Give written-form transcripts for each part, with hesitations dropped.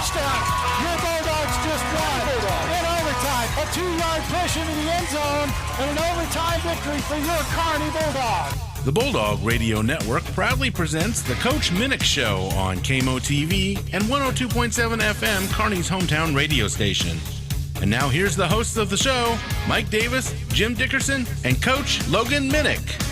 touchdown. Your Bulldogs just won. In overtime, a 2-yard push into the end zone, and an overtime victory for your Kearney Bulldogs. The Bulldog Radio Network proudly presents the Coach Minnick Show on KMO-TV and 102.7 FM, Kearney's hometown radio station. And now here's the hosts of the show, Mike Davis, Jim Dickerson, and Coach Logan Minnick.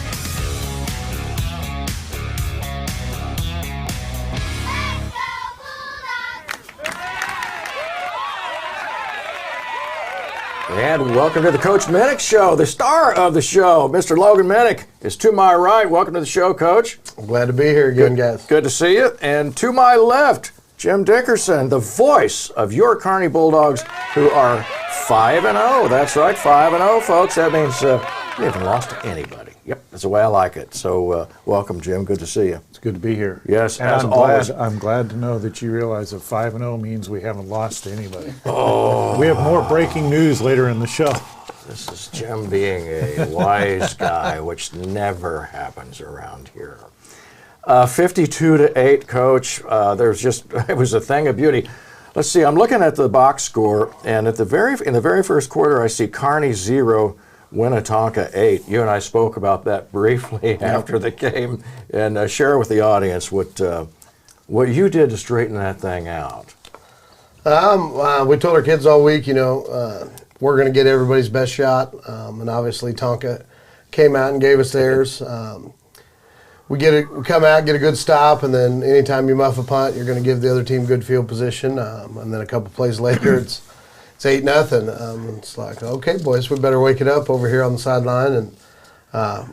And welcome to the Coach Minnick Show. The star of the show, Mr. Logan Minnick, is to my right. Welcome to the show, Coach. Glad to be here again, guys. Good to see you. And to my left, Jim Dickerson, the voice of your Kearney Bulldogs, who are 5-0. That's right, 5-0, folks. That means you haven't lost to anybody. Yep, that's the way I like it. So welcome, Jim. Good to see you. It's good to be here. Yes, and as always. I'm glad to know that you realize that 5-0 means we haven't lost to anybody. Oh. We have more breaking news later in the show. This is Jim being a wise guy, which never happens around here. 52-8, Coach. It was a thing of beauty. Let's see. I'm looking at the box score, and in the very first quarter, I see Kearney 0, Winnetonka 8. You and I spoke about that briefly after the game, and share with the audience what you did to straighten that thing out. We told our kids all week, we're going to get everybody's best shot, and obviously Tonka came out and gave us theirs. We come out, get a good stop, and then anytime you muff a punt, you're going to give the other team good field position, and then a couple plays later, it's 8-0. It's like, okay, boys, we better wake it up over here on the sideline. And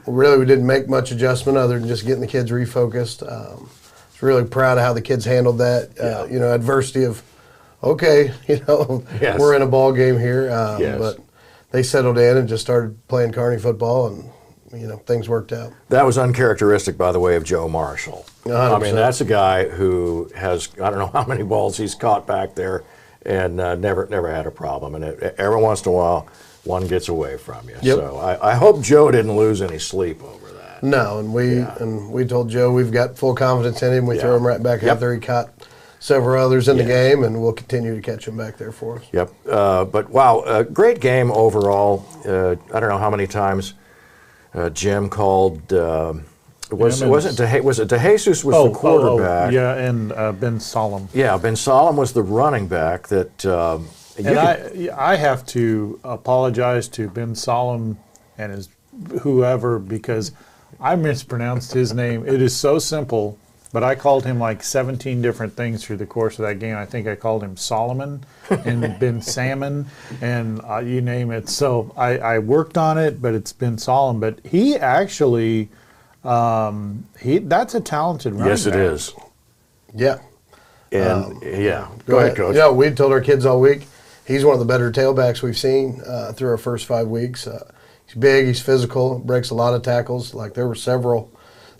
really, we didn't make much adjustment other than just getting the kids refocused. I was really proud of how the kids handled that, adversity of, okay, Yes. we're in a ball game here. Yes. But they settled in and just started playing Kearney football, and things worked out. That was uncharacteristic, by the way, of Joe Marshall. 100%. I mean, that's a guy who has, I don't know how many balls he's caught back there, and never had a problem. And every once in a while, one gets away from you. Yep. So I hope Joe didn't lose any sleep over that. No, and we told Joe we've got full confidence in him. We throw him right back out there. He caught several others in the game, and we'll continue to catch him back there for us. Yep. But wow, great game overall. I don't know how many times Jim called. Was it DeJesus was the quarterback? And Ben Solom. Yeah, Ben Solom was the running back that. I have to apologize to Ben Solom and his whoever because I mispronounced his name. It is so simple, but I called him like 17 different things through the course of that game. I think I called him Solomon and Ben Salmon and you name it. So I worked on it, but it's Ben Solom. But he actually. That's a talented running Yes, it back. is. Yeah. And go ahead, Coach. We told our kids all week he's one of the better tailbacks we've seen through our first 5 weeks. He's big, he's physical, breaks a lot of tackles. Like there were several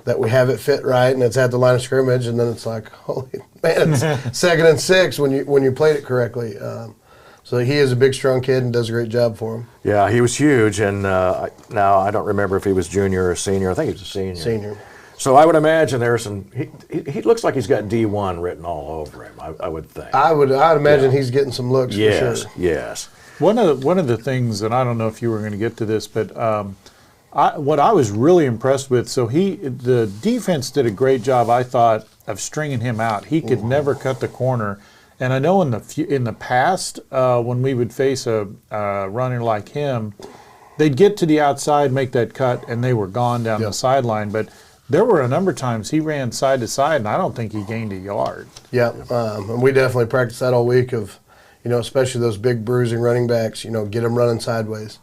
that we have it fit right, and it's at the line of scrimmage, and then it's like, holy man, it's 2nd and 6 when you played it correctly. So he is a big, strong kid and does a great job for him. Yeah, he was huge, and now I don't remember if he was junior or senior. I think he was a senior. Senior. So I would imagine there's some. He looks like he's got D1 written all over him. I would think. I'd imagine he's getting some looks for sure. Yes. One of the things, and I don't know if you were going to get to this, but what I was really impressed with. So the defense did a great job, I thought, of stringing him out. He could never cut the corner. And I know in the past, when we would face a runner like him, they'd get to the outside, make that cut, and they were gone down the sideline. But there were a number of times he ran side to side, and I don't think he gained a yard. Yeah, and we definitely practiced that all week of, especially those big bruising running backs, get them running sideways.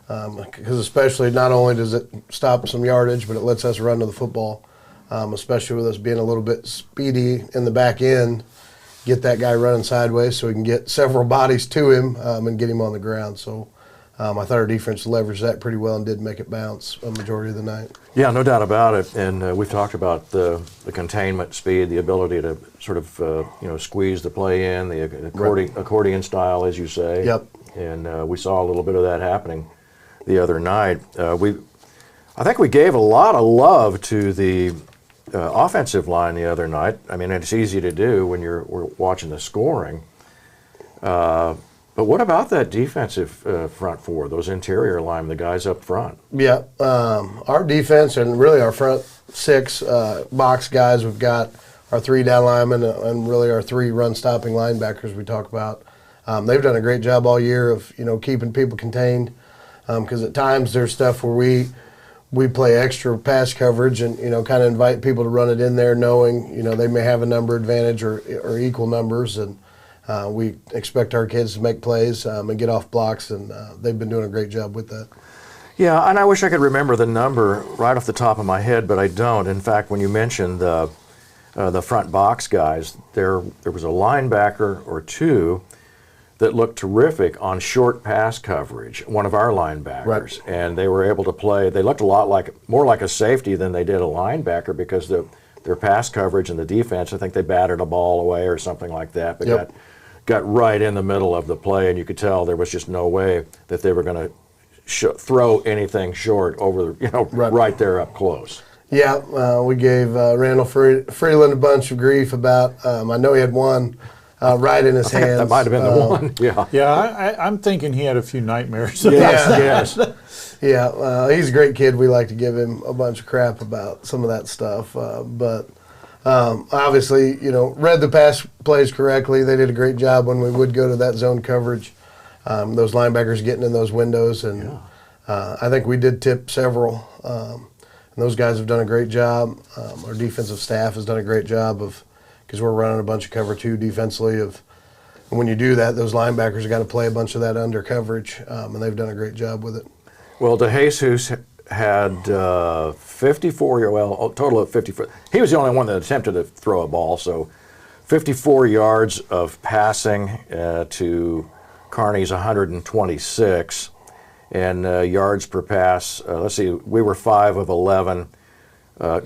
Because especially not only does it stop some yardage, but it lets us run to the football, especially with us being a little bit speedy in the back end. Get that guy running sideways so we can get several bodies to him and get him on the ground. So I thought our defense leveraged that pretty well and did make it bounce a majority of the night. Yeah, no doubt about it. And we've talked about the containment speed, the ability to sort of squeeze the play in, the accordion style, as you say. Yep. And we saw a little bit of that happening the other night. I think we gave a lot of love to the offensive line the other night. I mean, it's easy to do when we're watching the scoring. But what about that defensive front four, those interior linemen, the guys up front? Yeah, our defense and really our front six box guys, we've got our 3 down linemen and really our 3 run-stopping linebackers we talk about. They've done a great job all year of, keeping people contained, because at times there's stuff where we play extra pass coverage and, kind of invite people to run it in there knowing, they may have a number advantage or equal numbers, and we expect our kids to make plays and get off blocks, and they've been doing a great job with that. Yeah, and I wish I could remember the number right off the top of my head, but I don't. In fact, when you mentioned the front box guys, there was a linebacker or 2 that looked terrific on short pass coverage, one of our linebackers. Right. And they were able to play, they looked more like a safety than they did a linebacker, because their pass coverage and the defense, I think they batted a ball away or something like that, but Yep. got right in the middle of the play, and you could tell there was just no way that they were going to throw anything short over, right there up close. Yeah, we gave Randall Freeland a bunch of grief about, I know he had one right in his hands. That might have been the one, yeah. Yeah, I'm thinking he had a few nightmares. Yes. Yeah, he's a great kid. We like to give him a bunch of crap about some of that stuff. But obviously, read the pass plays correctly. They did a great job when we would go to that zone coverage. Those linebackers getting in those windows. And I think we did tip several. And those guys have done a great job. Our defensive staff has done a great job because we're running a bunch of cover 2 defensively. And when you do that, those linebackers have got to play a bunch of that under coverage, and they've done a great job with it. Well, DeJesus had 54, a total of 54. He was the only one that attempted to throw a ball, so 54 yards of passing to Kearney's 126, and yards per pass, let's see, we were 5 of 11.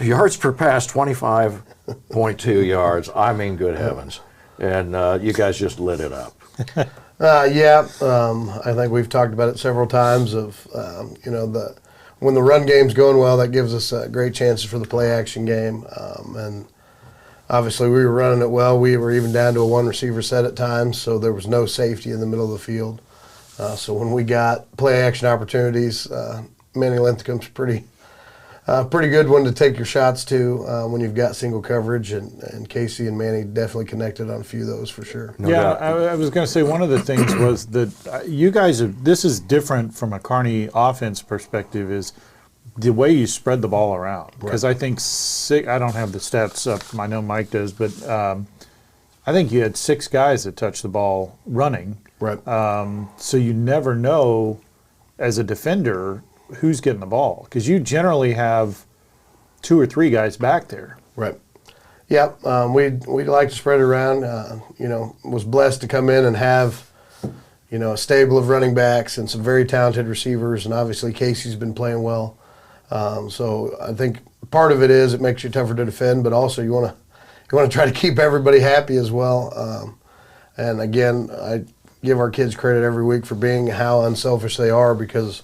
Yards per pass, 25.2 yards. I mean, good heavens. And you guys just lit it up. I think we've talked about it several times of, when the run game's going well, that gives us great chances for the play-action game. And obviously we were running it well. We were even down to a 1 receiver set at times, so there was no safety in the middle of the field. So when we got play-action opportunities, Manny Lintham's pretty good one to take your shots to when you've got single coverage, and Casey and Manny definitely connected on a few of those for sure. I was going to say one of the things was that you guys this is different from a Kearney offense perspective, is the way you spread the ball around. Because I think I don't have the stats up, I know Mike does, but I think you had 6 guys that touched the ball running. Right. So you never know as a defender who's getting the ball, because you generally have 2 or 3 guys back there. Right. Yeah, we'd like to spread it around. Was blessed to come in and have, a stable of running backs and some very talented receivers, and obviously Casey's been playing well. So I think part of it is it makes you tougher to defend, but also you want to try to keep everybody happy as well. And again, I give our kids credit every week for being how unselfish they are, because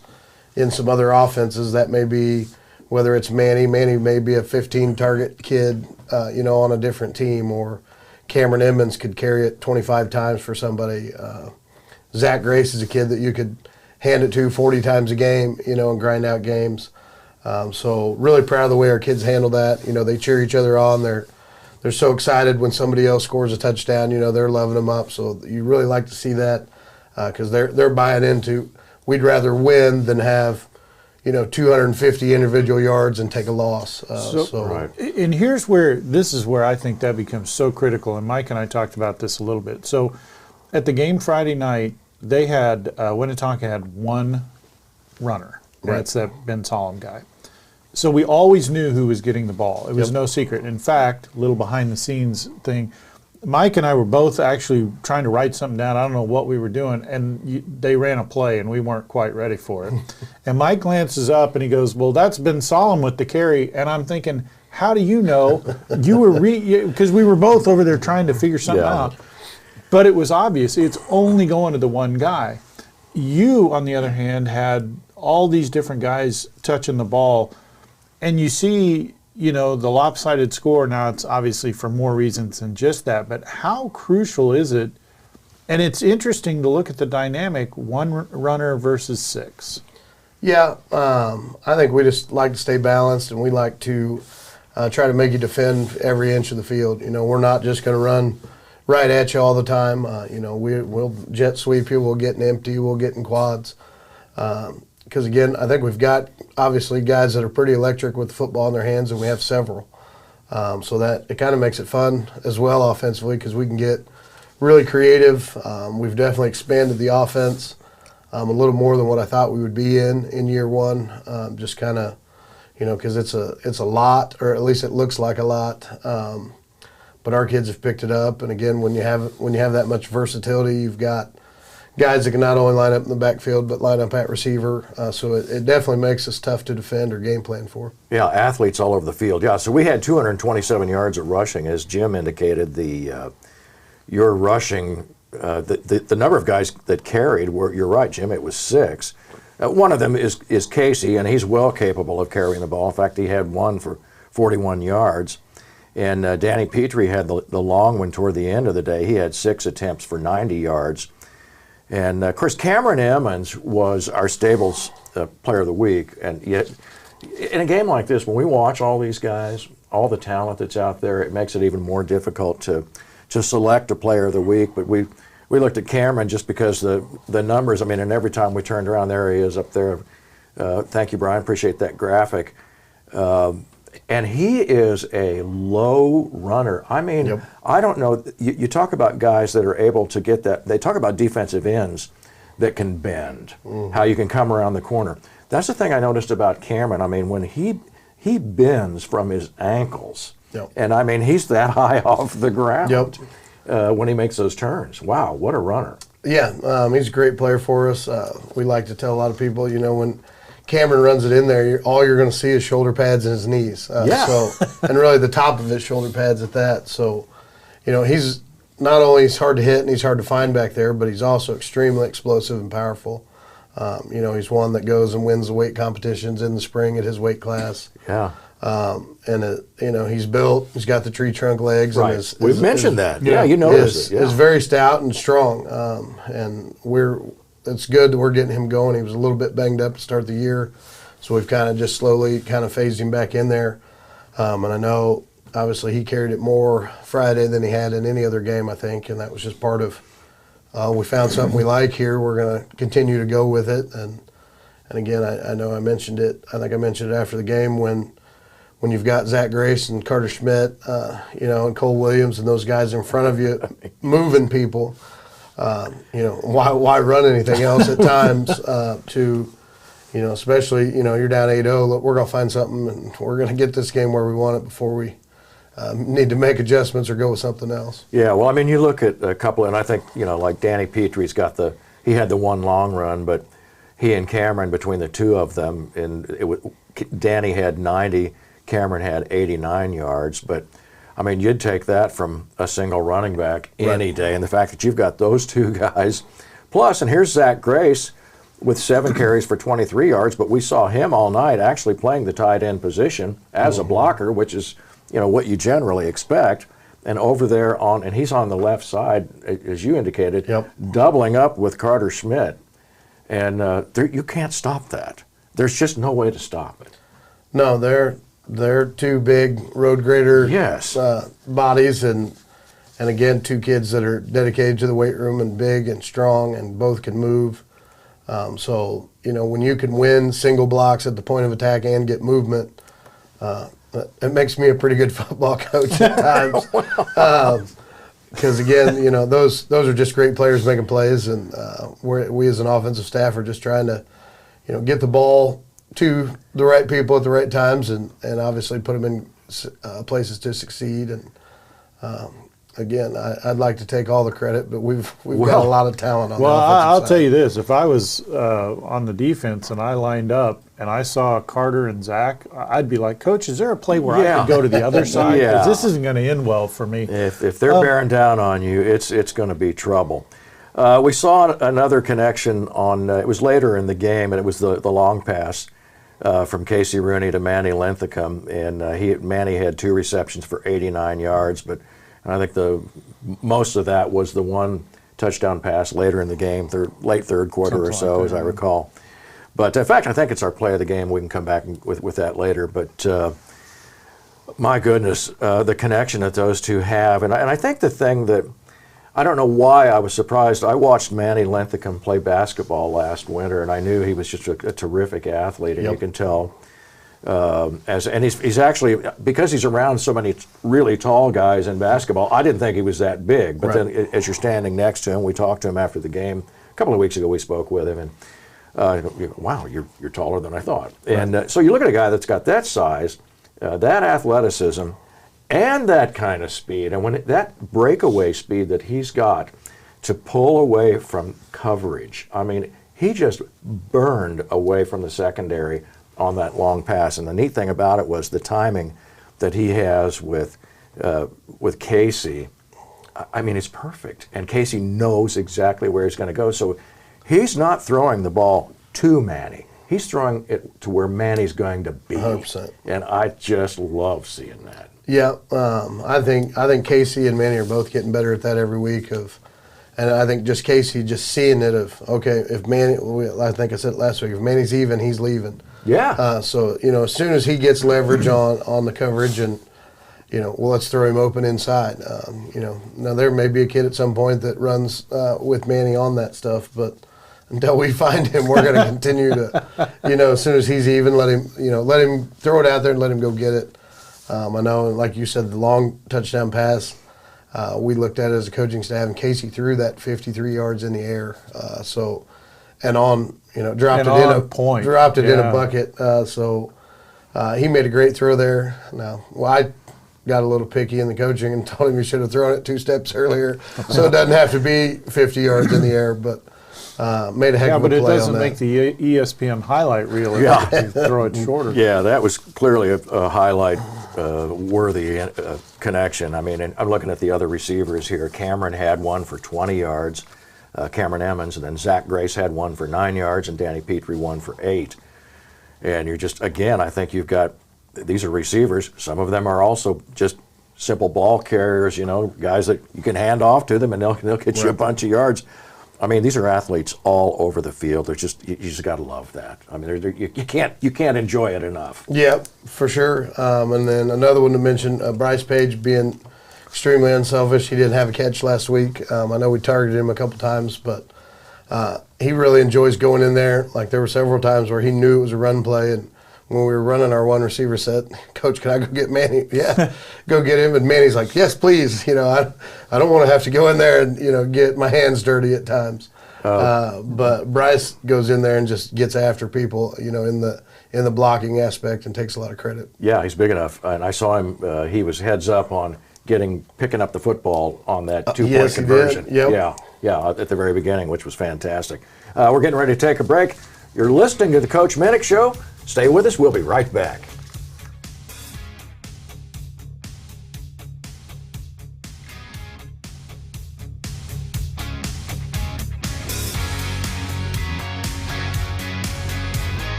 in some other offenses that may be, whether it's Manny may be a 15-target kid, on a different team, or Cameron Emmons could carry it 25 times for somebody. Zach Grace is a kid that you could hand it to 40 times a game, and grind out games. So really proud of the way our kids handle that. They cheer each other on. They're so excited when somebody else scores a touchdown. They're loving them up. So you really like to see that, because they're buying into. We'd rather win than have, 250 individual yards and take a loss. Right. And this is where I think that becomes so critical. And Mike and I talked about this a little bit. So at the game Friday night, they had Winnetonka had 1 runner. Right. That's that Ben Solomon guy. So we always knew who was getting the ball. It was no secret. In fact, little behind the scenes thing, Mike and I were both actually trying to write something down. I don't know what we were doing, and they ran a play, and we weren't quite ready for it. And Mike glances up, and he goes, well, that's Ben Solomon with the carry. And I'm thinking, how do you know? You were because we were both over there trying to figure something out. But it was obvious. It's only going to the one guy. You, on the other hand, had all these different guys touching the ball, and you see you know, the lopsided score, now it's obviously for more reasons than just that, but how crucial is it? And it's interesting to look at the dynamic, one runner versus 6. Yeah, I think we just like to stay balanced, and we like to try to make you defend every inch of the field. You know, we're not just going to run right at you all the time. You know, we'll jet sweep you, we'll get in empty, we'll get in quads. Because, again, I think we've got, obviously, guys that are pretty electric with the football in their hands, and we have several. So that it kind of makes it fun as well offensively, because we can get really creative. We've definitely expanded the offense a little more than what I thought we would be in year one. Just kind of, you know, because it's a lot, or at least it looks like a lot. But our kids have picked it up, and again, when you have that much versatility, you've got guys that can not only line up in the backfield but line up at receiver. So it definitely makes us tough to defend or game plan for. Yeah, athletes all over the field. Yeah, so we had 227 yards of rushing, as Jim indicated. Your rushing, the number of guys that carried were, you're right, Jim, it was 6. One of them is Casey, and he's well capable of carrying the ball. In fact, he had one for 41 yards. And Danny Petrie had the long one toward the end of the day. He had 6 attempts for 90 yards. And, of course, Cameron Emmons was our Stables Player of the Week. And yet, in a game like this, when we watch all these guys, all the talent that's out there, it makes it even more difficult to select a Player of the Week. But we looked at Cameron just because the numbers, I mean, and every time we turned around, there he is up there. Thank you, Brian. Appreciate that graphic. And he is a low runner. I mean, yep. I don't know. You talk about guys that are able to get that. They talk about defensive ends that can bend, how you can come around the corner. That's the thing I noticed about Cameron. I mean, when he bends from his ankles, yep. And I mean, he's that high off the ground when he makes those turns. Wow, what a runner. Yeah, he's a great player for us. We like to tell a lot of people, you know, when Cameron runs it in there, all you're going to see is shoulder pads and his knees. So, and really the top of his shoulder pads at that. So, you know, he's not only he's hard to hit and he's hard to find back there, but he's also extremely explosive and powerful. You know, he's one that goes and wins the weight competitions in the spring at his weight class. Yeah. You know, he's built. He's got the tree trunk legs. Right. And We've mentioned that. Yeah, you noticed it. Yeah. He's very stout and strong. And it's good that we're getting him going. He was a little bit banged up to start the year, so we've kind of just slowly kind of phased him back in there. And I know, obviously, he carried it more Friday than he had in any other game, I think, and that was just part of we found something we like here. We're going to continue to go with it. And again, I know I mentioned it. I think I mentioned it after the game when you've got Zach Grace and Carter Schmidt, you know, and Cole Williams and those guys in front of you moving people. You know, why run anything else at times to, you know, especially, you know, you're down 8-0, look, we're going to find something and we're going to get this game where we want it before we need to make adjustments or go with something else. Yeah, well, I mean, you look at a couple, and I think, you know, like Danny Petrie's he had the one long run, but he and Cameron, between the two of them, Danny had 90, Cameron had 89 yards, but I mean, you'd take that from a single running back any day. And the fact that you've got those two guys. Plus, and here's Zach Grace with 7 carries for 23 yards, but we saw him all night actually playing the tight end position as a blocker, which is, you know, what you generally expect. And over there and he's on the left side, as you indicated, doubling up with Carter Schmidt. And you can't stop that. There's just no way to stop it. No, they're two big road grader bodies, and again, 2 kids that are dedicated to the weight room and big and strong and both can move. So, you know, when you can win single blocks at the point of attack and get movement, it makes me a pretty good football coach at times. Because, again, you know, those are just great players making plays, and we as an offensive staff are just trying to, you know, get the ball to the right people at the right times, and obviously put them in places to succeed. And again, I'd like to take all the credit, but we've got a lot of talent on the offensive side. I'll tell you this: if I was on the defense and I lined up and I saw Carter and Zach, I'd be like, Coach, is there a play where I could go to the other side? Because this isn't going to end well for me. If they're bearing down on you, it's going to be trouble. We saw another connection on. It was later in the game, and it was the long pass from Casey Rooney to Manny Linthicum, and Manny had 2 receptions for 89 yards, but I think most of that was the one touchdown pass later in the game, late third quarter Something or so, like as that. I recall. But in fact, I think it's our play of the game. We can come back with that later. But my goodness, the connection that those two have, and I think the thing that I don't know why I was surprised. I watched Manny Linthicum play basketball last winter, and I knew he was just a terrific athlete, and Yep. you can tell. And he's actually, because he's around so many really tall guys in basketball, I didn't think he was that big. But Right. then as you're standing next to him, we talked to him after the game. A couple of weeks ago we spoke with him, and you go, wow, you're taller than I thought. Right. And so you look at a guy that's got that size, that athleticism, and that kind of speed, and when that breakaway speed that he's got to pull away from coverage, I mean, he just burned away from the secondary on that long pass. And the neat thing about it was the timing that he has with Casey. I mean, it's perfect. And Casey knows exactly where he's going to go. So he's not throwing the ball to Manny. He's throwing it to where Manny's going to be. 100%. And I just love seeing that. Yeah, I think Casey and Manny are both getting better at that every week. And I think just Casey just seeing it of, okay, if Manny, I think I said it last week, if Manny's even, he's leaving. Yeah. So as soon as he gets leverage on the coverage, and well, let's throw him open inside. Now there may be a kid at some point that runs with Manny on that stuff, but until we find him, we're going to continue to, as soon as he's even, let him throw it out there and let him go get it. I know, like you said, the long touchdown pass, we looked at it as a coaching staff, and Casey threw that 53 yards in the air. Dropped it in a bucket. So he made a great throw there. Now, I got a little picky in the coaching and told him he should have thrown it 2 steps earlier, so it doesn't have to be 50 yards in the air, but made a heck of a play on that. Yeah, but it doesn't make the ESPN highlight reel if you throw it shorter. Yeah, that was clearly a highlight worthy connection. I mean, and I'm looking at the other receivers here. Cameron had one for 20 yards, Cameron Emmons, and then Zach Grace had one for 9 yards, and Danny Petrie one for 8. And you're just, again, I think you've got, these are receivers. Some of them are also just simple ball carriers, guys that you can hand off to them and they'll get you a bunch of yards. I mean, these are athletes all over the field. They're just, you just got to love that. I mean, you can't enjoy it enough. Yeah, for sure. And then another one to mention, Bryce Page being extremely unselfish. He didn't have a catch last week. I know we targeted him a couple times, but he really enjoys going in there. Like, there were several times where he knew it was a run play, and when we were running our one receiver set, Coach, can I go get Manny? Yeah, go get him. And Manny's like, yes, please. I don't want to have to go in there and, get my hands dirty at times. But Bryce goes in there and just gets after people, in the blocking aspect, and takes a lot of credit. Yeah, he's big enough. And I saw him, he was heads up on picking up the football on that 2-point conversion. He did. Yep. Yeah, at the very beginning, which was fantastic. We're getting ready to take a break. You're listening to the Coach Minnick Show. Stay with us. We'll be right back.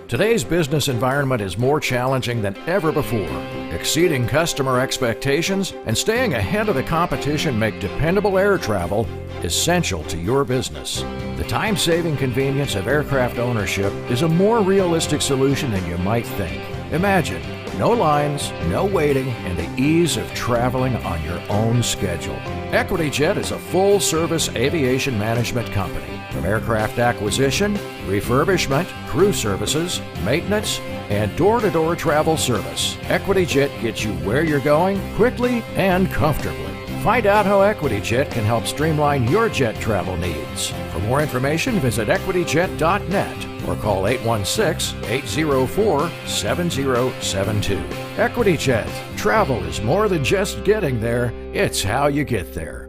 Today's business environment is more challenging than ever before. Exceeding customer expectations and staying ahead of the competition make dependable air travel essential to your business. The time-saving convenience of aircraft ownership is a more realistic solution than you might think. Imagine no lines, no waiting, and the ease of traveling on your own schedule. EquityJet is a full-service aviation management company. From aircraft acquisition, refurbishment, crew services, maintenance, and door-to-door travel service, EquityJet gets you where you're going quickly and comfortably. Find out how EquityJet can help streamline your jet travel needs. For more information, visit equityjet.net or call 816-804-7072. EquityJet. Travel is more than just getting there, it's how you get there.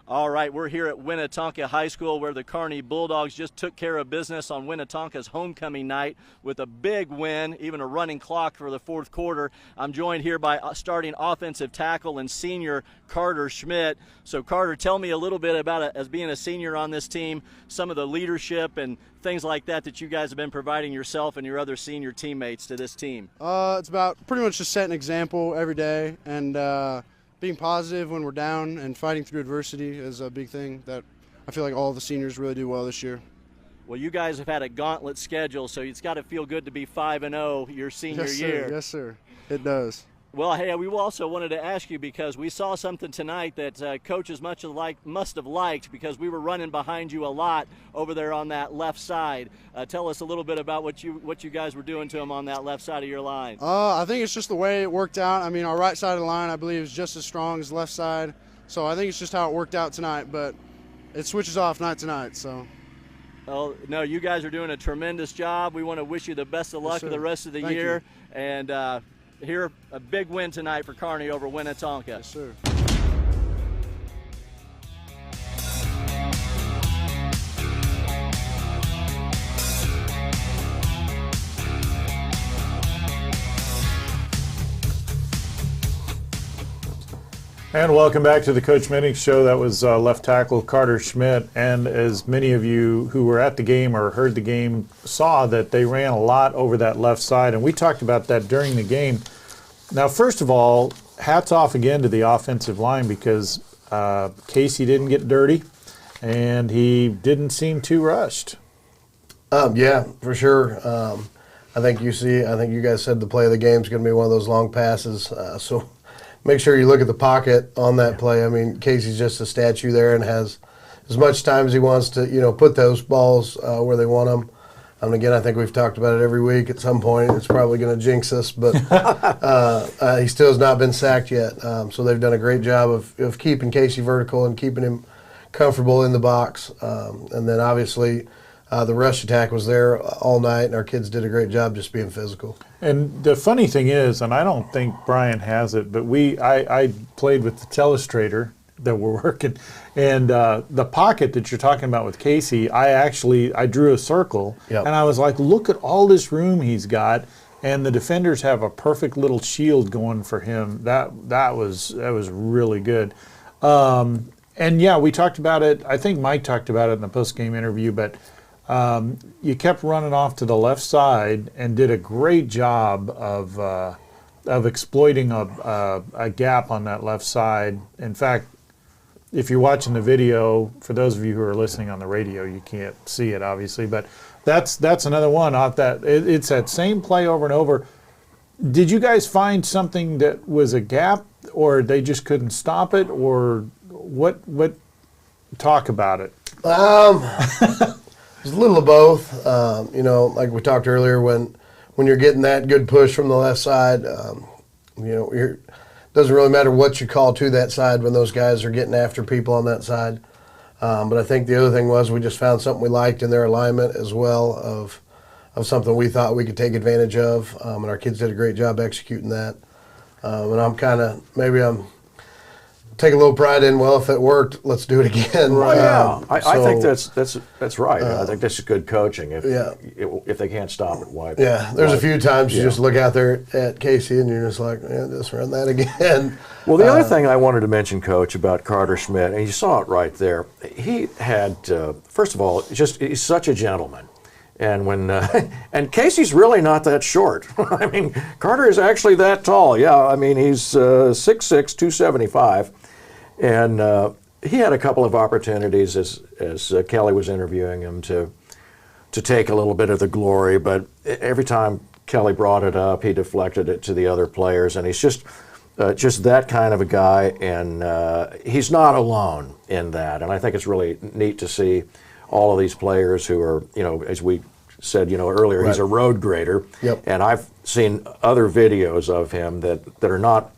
All right, we're here at Winnetonka High School where the Kearney Bulldogs just took care of business on Winnetonka's homecoming night with a big win, even a running clock for the fourth quarter. I'm joined here by starting offensive tackle and senior Carter Schmidt. So Carter, tell me a little bit about it as being a senior on this team, some of the leadership and things like that you guys have been providing yourself and your other senior teammates to this team. It's about pretty much just setting an example every day and being positive when we're down and fighting through adversity is a big thing that I feel like all the seniors really do well this year. Well, you guys have had a gauntlet schedule, so it's got to feel good to be 5-0 your senior year. Yes, sir. It does. Well, hey, we also wanted to ask you because we saw something tonight that coaches must have liked because we were running behind you a lot over there on that left side. Tell us a little bit about what you guys were doing to them on that left side of your line. I think it's just the way it worked out. I mean, our right side of the line, I believe, is just as strong as the left side. So I think it's just how it worked out tonight, but it switches off night to night. So. Oh, no, you guys are doing a tremendous job. We want to wish you the best of luck for the rest of the year. You. And here, a big win tonight for Kearney over Winnetonka. Yes, sir. And welcome back to the Coach Minnick Show. That was left tackle Carter Schmidt. And as many of you who were at the game or heard the game saw, that they ran a lot over that left side. And we talked about that during the game. Now, first of all, hats off again to the offensive line because Casey didn't get dirty and he didn't seem too rushed. Yeah, for sure. I think you guys said the play of the game is going to be one of those long passes. So make sure you look at the pocket on that play. I mean, Casey's just a statue there and has as much time as he wants to, put those balls where they want them. And again, I think we've talked about it every week. At some point, it's probably going to jinx us, but he still has not been sacked yet. So they've done a great job of keeping Casey vertical and keeping him comfortable in the box. And then obviously the rush attack was there all night, and our kids did a great job just being physical. And the funny thing is, and I don't think Brian has it, but I played with the telestrator that we're working, and the pocket that you're talking about with Casey, I drew a circle, and I was like, look at all this room he's got, and the defenders have a perfect little shield going for him. That was really good. And yeah, we talked about it. I think Mike talked about it in the post-game interview, but you kept running off to the left side and did a great job of exploiting a gap on that left side. In fact, if you're watching the video, for those of you who are listening on the radio, you can't see it obviously, but that's another one off that. It's that same play over and over. Did you guys find something that was a gap, or they just couldn't stop it, or what? Talk about it. It was a little of both. Like we talked earlier, when you're getting that good push from the left side, it doesn't really matter what you call to that side when those guys are getting after people on that side. But I think the other thing was we just found something we liked in their alignment as well of something we thought we could take advantage of, and our kids did a great job executing that. And I'm taking a little pride in, well, if it worked, let's do it again. Right. I think that's right. I think this is good coaching. If they can't stop it, why? Yeah, there's a few times you just look out there at Casey and you're just like, just run that again. Well, the other thing I wanted to mention, Coach, about Carter Schmidt, and you saw it right there. He had, first of all, he's such a gentleman. And and Casey's really not that short. I mean, Carter is actually that tall. Yeah, I mean, he's 6'6", 275. And he had a couple of opportunities as Kelly was interviewing him to take a little bit of the glory, but every time Kelly brought it up, he deflected it to the other players, and he's just that kind of a guy, and he's not alone in that. And I think it's really neat to see all of these players who are, as we said, earlier, right. He's a road grader. Yep. And I've seen other videos of him that are not,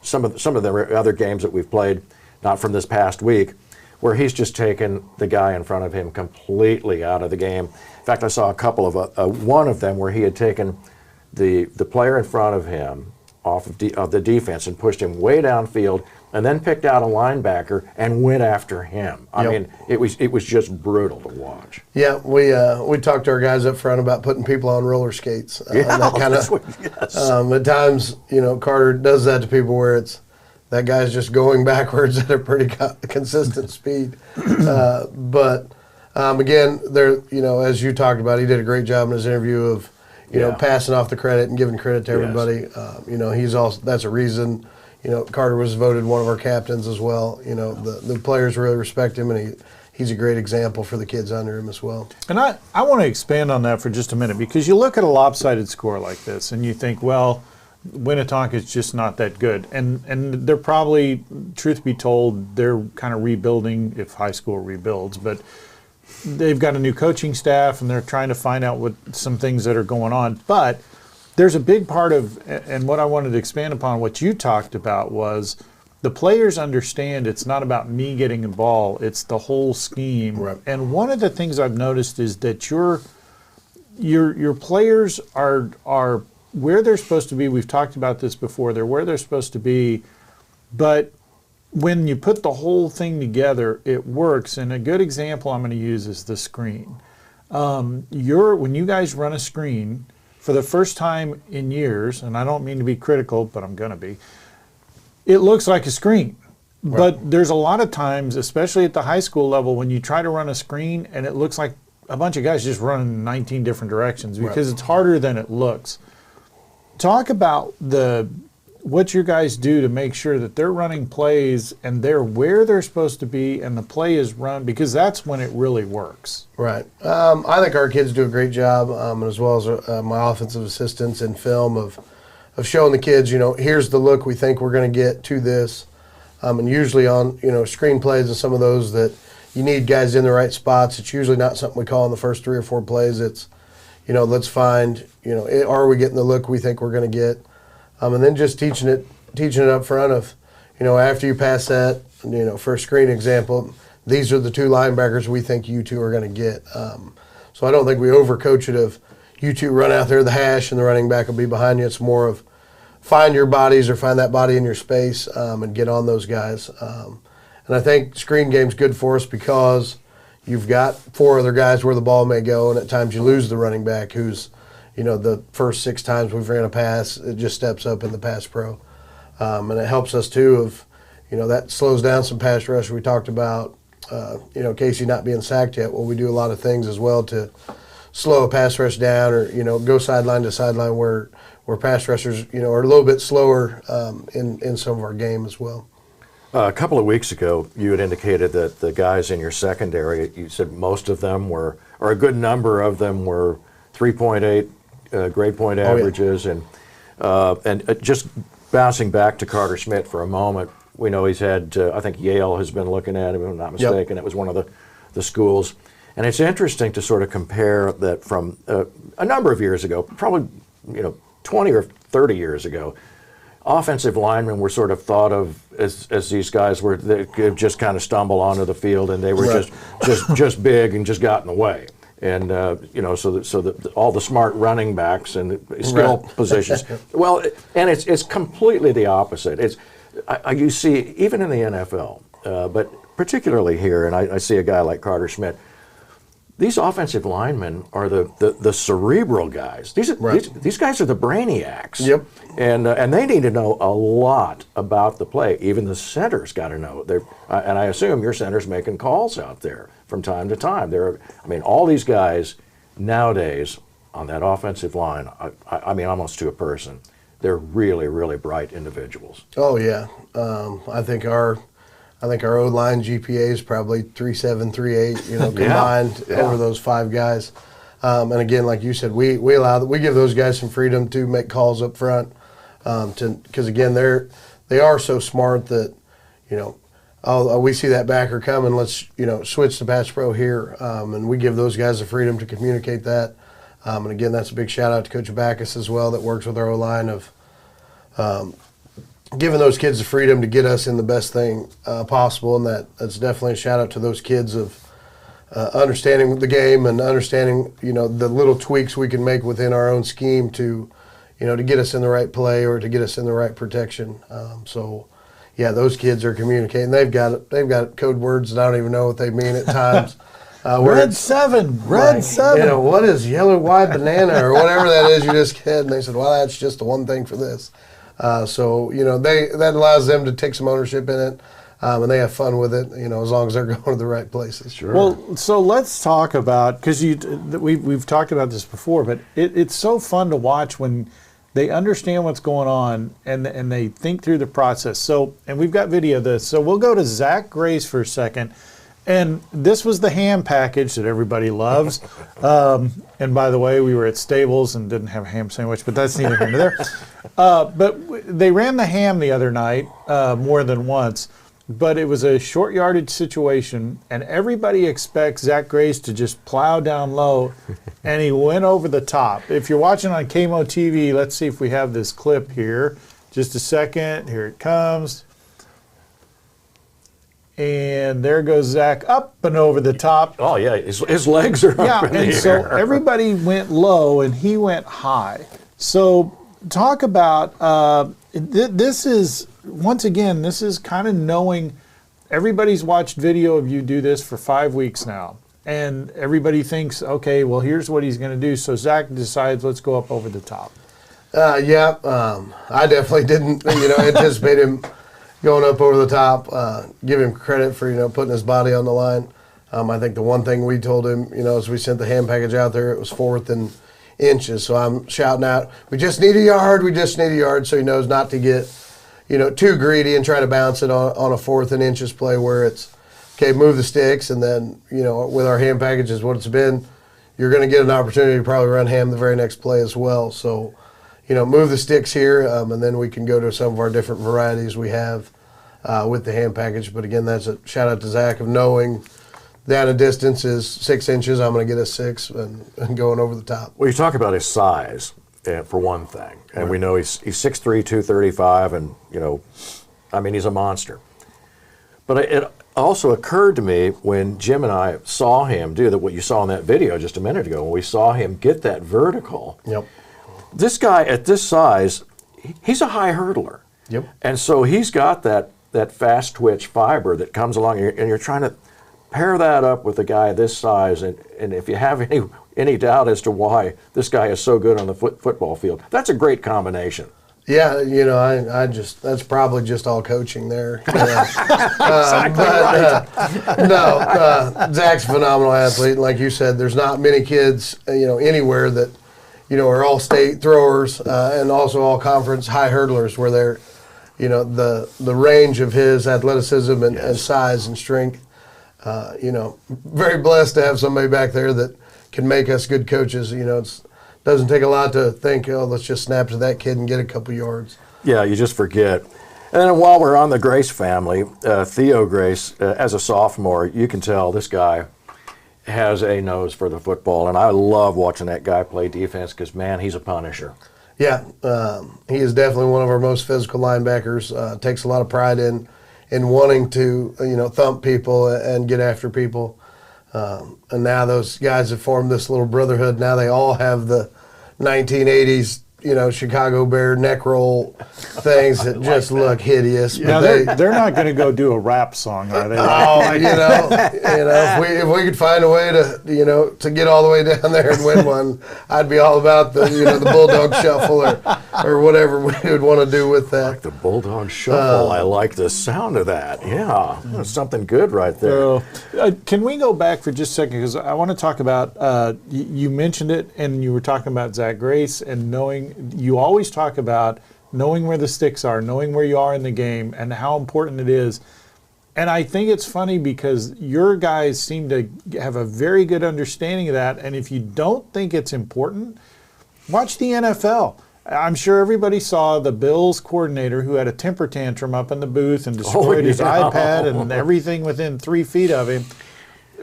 some of the other games that we've played, not from this past week, where he's just taken the guy in front of him completely out of the game. In fact, I saw a couple of one of them where he had taken the player in front of him off of the defense and pushed him way downfield, and then picked out a linebacker and went after him. I mean, it was just brutal to watch. Yeah, we talked to our guys up front about putting people on roller skates. That kind of, yes. At times, Carter does that to people where it's that guy's just going backwards at a pretty consistent speed. But again, there, as you talked about, he did a great job in his interview of, passing off the credit and giving credit to everybody. Yes. He's also, that's a reason, Carter was voted one of our captains as well. The players really respect him, and he's a great example for the kids under him as well. And I want to expand on that for just a minute, because you look at a lopsided score like this and you think, well, Winnetonka is just not that good. And they're probably, truth be told, they're kind of rebuilding, if high school rebuilds, but they've got a new coaching staff and they're trying to find out what some things that are going on. But there's a big part of, and what I wanted to expand upon, what you talked about was the players understand it's not about me getting the ball, it's the whole scheme. Right. And one of the things I've noticed is that your players are where they're supposed to be. We've talked about this before. They're where they're supposed to be, but when you put the whole thing together, it works. And a good example I'm going to use is the screen. When you guys run a screen for the first time in years, and I don't mean to be critical, but I'm going to be, it looks like a screen. Right. But there's a lot of times, especially at the high school level, when you try to run a screen and it looks like a bunch of guys just running in 19 different directions, because it's harder than it looks. Talk about what you guys do to make sure that they're running plays and they're where they're supposed to be and the play is run, because that's when it really works. Right. I think our kids do a great job, as well as my offensive assistants in film of showing the kids, here's the look we think we're going to get to this. And usually on, screen plays and some of those that you need guys in the right spots, it's usually not something we call in the first 3 or 4 plays. It's, let's find, are we getting the look we think we're going to get? And then just teaching it up front of, after you pass that, for a screen example, these are the 2 linebackers we think you 2 are going to get. So I don't think we overcoach it of you 2 run out there the hash and the running back will be behind you. It's more of find your bodies or find that body in your space and get on those guys. And I think screen game's good for us because you've got 4 other guys where the ball may go, and at times you lose the running back who's, the first 6 times we've ran a pass, it just steps up in the pass pro. And it helps us too of, that slows down some pass rush. We talked about, Casey not being sacked yet. Well, we do a lot of things as well to slow a pass rush down or, go sideline to sideline where pass rushers, are a little bit slower in some of our game as well. A couple of weeks ago, you had indicated that the guys in your secondary, you said most of them were, or a good number of them were 3.8 grade point averages. And just bouncing back to Carter Schmidt for a moment, we know he's had, I think Yale has been looking at him, if I'm not mistaken. It was one of the schools. And it's interesting to sort of compare that from a number of years ago, probably 20 or 30 years ago, offensive linemen were sort of thought of as these guys were that could just kind of stumble onto the field and they were just big and just got in the way. And so all the smart running backs and skill positions. Well, and it's completely the opposite. You see even in the NFL, but particularly here, and I see a guy like Carter Schmidt. These offensive linemen are the cerebral guys. These guys are the brainiacs. Yep. And they need to know a lot about the play. Even the centers got to know. And I assume your center's making calls out there from time to time. All these guys nowadays on that offensive line, I mean, almost to a person, they're really, really bright individuals. Oh yeah, I think our O-line GPA is probably 3.7, 3.8, combined over those 5 guys. And again, like you said, we give those guys some freedom to make calls up front, because again they are so smart that we see that backer coming, let's switch to pass pro here, and we give those guys the freedom to communicate that. And again, that's a big shout out to Coach Backus as well that works with our O-line of. Giving those kids the freedom to get us in the best thing possible, and that's definitely a shout out to those kids of understanding the game and understanding the little tweaks we can make within our own scheme to to get us in the right play or to get us in the right protection. So yeah, those kids are communicating. They've got code words that I don't even know what they mean at times. Red 7, Red 7. You know, what is yellow, white banana or whatever that is you just get? And they said, well, that's just the one thing for this. So, you know, that allows them to take some ownership in it. And they have fun with it, you know, as long as they're going to the right places. Sure. Well, so let's talk about, because we've talked about this before, but it's so fun to watch when they understand what's going on and they think through the process. So, and we've got video of this. So we'll go to Zach Grace for a second. And this was the ham package that everybody loves. And by the way, we were at Stables and didn't have a ham sandwich, but that's neither here nor there. But they ran the ham the other night more than once. But it was a short yardage situation, and everybody expects Zach Grace to just plow down low, and he went over the top. If you're watching on KMO-TV, let's see if we have this clip here. Just a second. Here it comes. And there goes Zach up and over the top. Oh, yeah, his legs are up in the air. So everybody went low, and he went high. So talk about this is... Once again, this is kind of knowing everybody's watched video of you do this for 5 weeks now. And everybody thinks, okay, well, here's what he's going to do. So Zach decides, let's go up over the top. I definitely didn't, anticipate him going up over the top. Give him credit for, putting his body on the line. I think the one thing we told him, as we sent the ham package out there, it was 4th and inches. So I'm shouting out, we just need a yard. So he knows not to get too greedy and try to bounce it on a 4th and inches play where it's, okay, move the sticks, and then, with our ham packages, what it's been, you're going to get an opportunity to probably run ham the very next play as well. So, move the sticks here, and then we can go to some of our different varieties we have with the ham package. But again, that's a shout out to Zach of knowing down a distance is 6 inches, I'm going to get a 6 and going over the top. Well, you talk about his size. For one thing, and we know he's 6'3", 235, and he's a monster. But it also occurred to me when Jim and I saw him do that, what you saw in that video just a minute ago, when we saw him get that vertical. Yep. This guy at this size, he's a high hurdler. Yep. And so he's got that fast twitch fiber that comes along, and you're trying to pair that up with a guy this size, and if you have any doubt as to why this guy is so good on the football field, that's a great combination. Yeah, that's probably just all coaching there. Zach's a phenomenal athlete. And like you said, there's not many kids, anywhere that, are all state throwers and also all conference high hurdlers where they're, the range of his athleticism and size and strength. Very blessed to have somebody back there that can make us good coaches. It doesn't take a lot to think, let's just snap to that kid and get a couple yards. Yeah, you just forget. And then while we're on the Grace family, Theo Grace, as a sophomore, you can tell this guy has a nose for the football, and I love watching that guy play defense because, man, he's a punisher. Yeah, he is definitely one of our most physical linebackers. Takes a lot of pride in wanting to, thump people and get after people. And now those guys have formed this little brotherhood. Now they all have the 1980s, Chicago Bear neck roll things that just look hideous. Now they're not going to go do a rap song, are they? If we could find a way to get all the way down there and win one, I'd be all about the Bulldog Shuffle or whatever we would want to do with that. Like the Bulldog Shuffle. I like the sound of that. Yeah, that's something good right there. Can we go back for just a second, because I want to talk about, you mentioned it, and you were talking about Zach Grace and knowing, you always talk about knowing where the sticks are, knowing where you are in the game, and how important it is. And I think it's funny because your guys seem to have a very good understanding of that. And if you don't think it's important, watch the NFL. I'm sure everybody saw the Bills coordinator who had a temper tantrum up in the booth and destroyed his iPad and everything within 3 feet of him.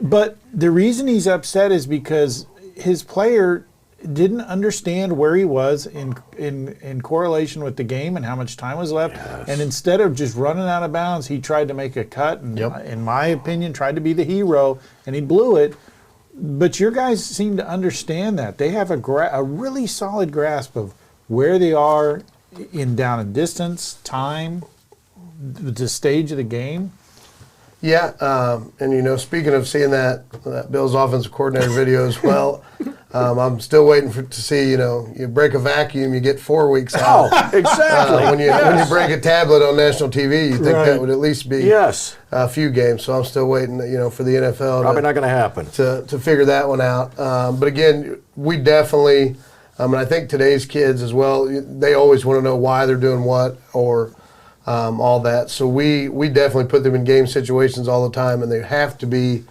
But the reason he's upset is because his player didn't understand where he was in correlation with the game and how much time was left. Yes. And instead of just running out of bounds, he tried to make a cut and, in my opinion, tried to be the hero, and he blew it. But your guys seem to understand that. They have a really solid grasp of where they are in down and distance, time, the stage of the game? Yeah, and speaking of seeing that Bills offensive coordinator video as well, I'm still waiting to see. You break a vacuum, you get 4 weeks out. Oh, exactly. When you break a tablet on national TV, you think that would at least be a few games. So I'm still waiting, for the NFL. Probably not going to happen to figure that one out. But again, we definitely, and I think today's kids as well, they always want to know why they're doing what or. All that. So we definitely put them in game situations all the time, and they have to be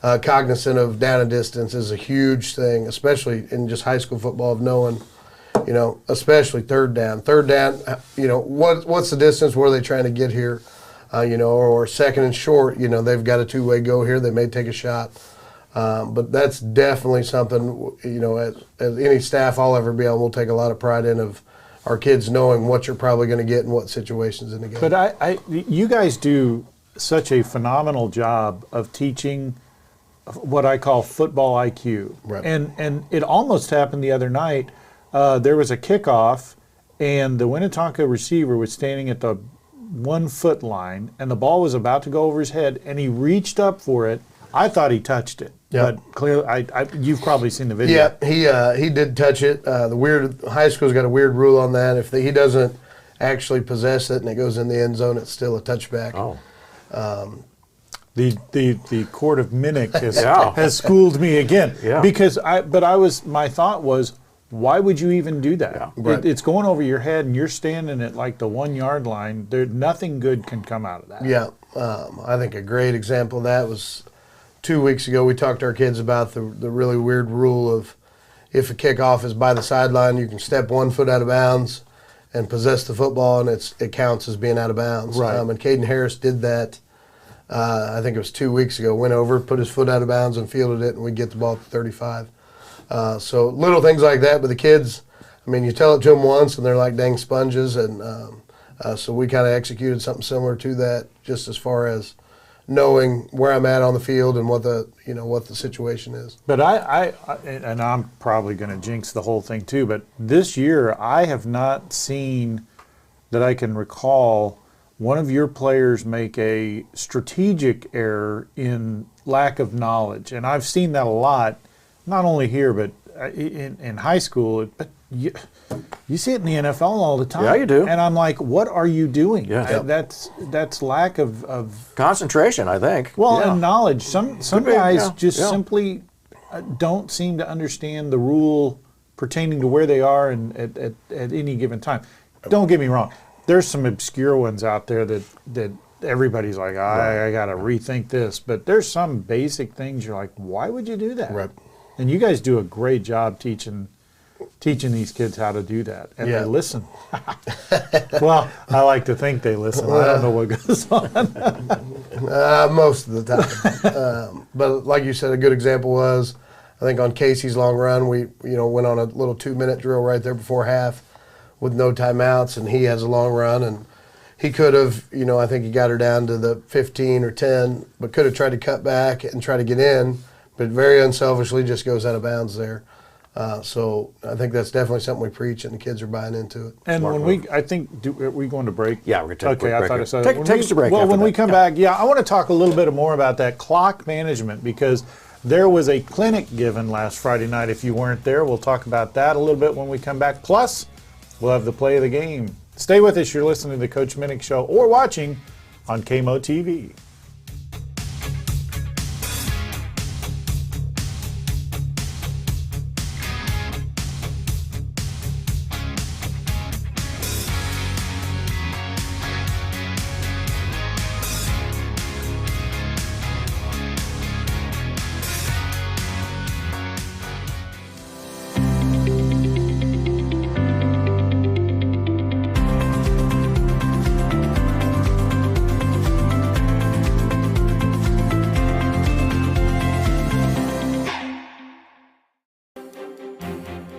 cognizant of down and distance is a huge thing, especially in just high school football, of knowing, especially third down. Third down, what's the distance? Where are they trying to get here? Or second and short, they've got a two-way go here. They may take a shot. But that's definitely something, as any staff I'll ever be on, we'll take a lot of pride in of our kids knowing what you're probably going to get in what situations in the game. But you guys do such a phenomenal job of teaching what I call football IQ. Right. And it almost happened the other night. There was a kickoff, and the Winnetonka receiver was standing at the 1 foot line, and the ball was about to go over his head, and he reached up for it. I thought he touched it. Yep. But clearly, you've probably seen the video. Yeah, he did touch it. The high school's got a weird rule on that. If he doesn't actually possess it and it goes in the end zone, it's still a touchback. Oh. The court of Minnick has schooled me again. Yeah. Because my thought was, why would you even do that? Yeah. Right. It's going over your head, and you're standing at like the 1 yard line. Nothing good can come out of that. Yeah, I think a great example of that was 2 weeks ago. We talked to our kids about the really weird rule of if a kickoff is by the sideline, you can step 1 foot out of bounds and possess the football, and it counts as being out of bounds. Right. And Caden Harris did that. I think it was 2 weeks ago. Went over, put his foot out of bounds, and fielded it, and we get the ball at the 35. So little things like that. But the kids, you tell it to them once, and they're like dang sponges. And so we kind of executed something similar to that, just as far as knowing where I'm at on the field and what the situation is. But and I'm probably going to jinx the whole thing too, but this year I have not seen that I can recall one of your players make a strategic error in lack of knowledge. And I've seen that a lot, not only here, but in high school. But you see it in the NFL all the time. Yeah, you do. And I'm like, what are you doing? Yeah. That's lack of concentration, I think. and knowledge. Some guys simply don't seem to understand the rule pertaining to where they are and at any given time. Don't get me wrong. There's some obscure ones out there that everybody's like, I got to rethink this. But there's some basic things you're like, why would you do that? Right. And you guys do a great job teaching these kids how to do that. And they listen. Well, I like to think they listen. I don't know what goes on. Most of the time. But like you said, a good example was, I think on Casey's long run, we went on a little 2-minute drill right there before half with no timeouts, and he has a long run, and he could have, I think he got her down to the 15 or 10, but could have tried to cut back and try to get in, but very unselfishly just goes out of bounds there. So I think that's definitely something we preach, and the kids are buying into it. And are we going to break? Yeah, we're going to take a quick break. I thought I said take us to break. Well, when we come back, I want to talk a little bit more about that clock management, because there was a clinic given last Friday night. If you weren't there, we'll talk about that a little bit when we come back. Plus, we'll have the play of the game. Stay with us. You're listening to the Coach Minnick Show or watching on KMO-TV.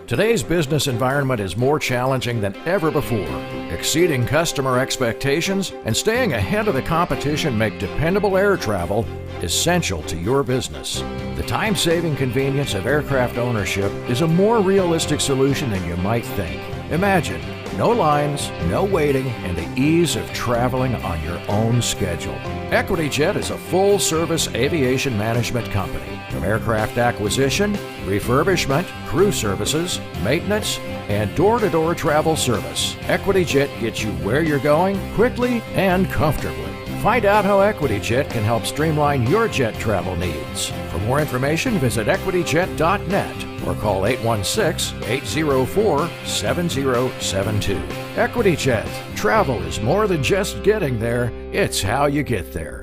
Today's business environment is more challenging than ever before. Exceeding customer expectations and staying ahead of the competition make dependable air travel essential to your business. The time-saving convenience of aircraft ownership is a more realistic solution than you might think. Imagine No lines, no waiting, and the ease of traveling on your own schedule. EquityJet is a full-service aviation management company. From aircraft acquisition, refurbishment, crew services, maintenance, and door-to-door travel service, EquityJet gets you where you're going quickly and comfortably. Find out how EquityJet can help streamline your jet travel needs. For more information, visit equityjet.net or call 816-804-7072. EquityJet. Travel is more than just getting there, it's how you get there.